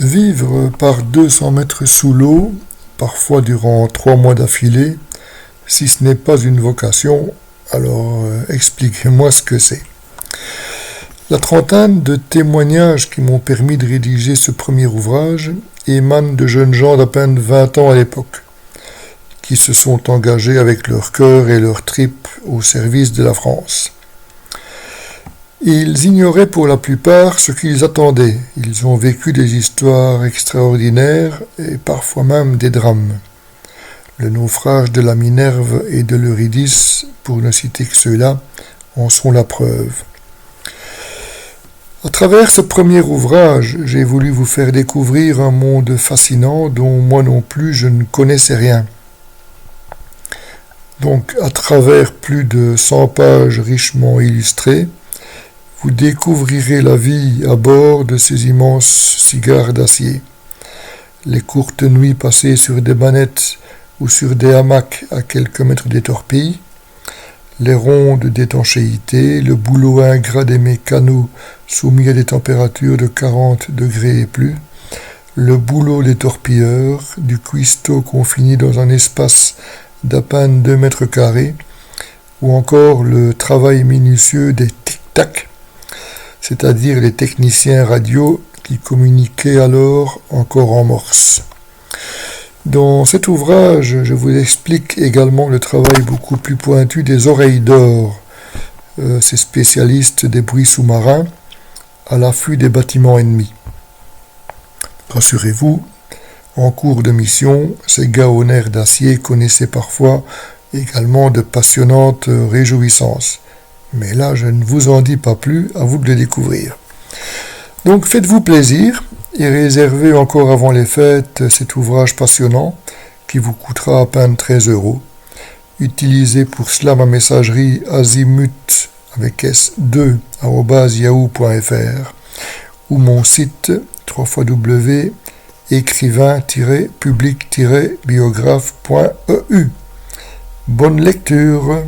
Vivre par 200 mètres sous l'eau, parfois durant 3 mois d'affilée, si ce n'est pas une vocation, alors expliquez-moi ce que c'est. La trentaine de témoignages qui m'ont permis de rédiger ce premier ouvrage émanent de jeunes gens d'à peine 20 ans à l'époque, qui se sont engagés avec leur cœur et leur tripes au service de la France. Ils ignoraient pour la plupart ce qu'ils attendaient. Ils ont vécu des histoires extraordinaires et parfois même des drames. Le naufrage de la Minerve et de l'Eurydice, pour ne citer que ceux-là, en sont la preuve. À travers ce premier ouvrage, j'ai voulu vous faire découvrir un monde fascinant dont moi non plus je ne connaissais rien. Donc, à travers plus de 100 pages richement illustrées, vous découvrirez la vie à bord de ces immenses cigares d'acier. Les courtes nuits passées sur des bannettes ou sur des hamacs à quelques mètres des torpilles, les rondes d'étanchéité, le boulot ingrat des mécanos soumis à des températures de 40 degrés et plus, le boulot des torpilleurs, du cuistot confiné dans un espace d'à peine 2 mètres carrés, ou encore le travail minutieux des tic-tac, c'est-à-dire les techniciens radio qui communiquaient alors encore en morse. Dans cet ouvrage, je vous explique également le travail beaucoup plus pointu des oreilles d'or, ces spécialistes des bruits sous-marins à l'affût des bâtiments ennemis. Rassurez-vous, en cours de mission, ces gars au nerf d'acier connaissaient parfois également de passionnantes réjouissances. Mais là, je ne vous en dis pas plus, à vous de le découvrir. Donc faites-vous plaisir et réservez encore avant les fêtes cet ouvrage passionnant qui vous coûtera à peine 13 €. Utilisez pour cela ma messagerie azimut avec s2@yahoo.fr ou mon site www.écrivain-public-biographe.eu. Bonne lecture.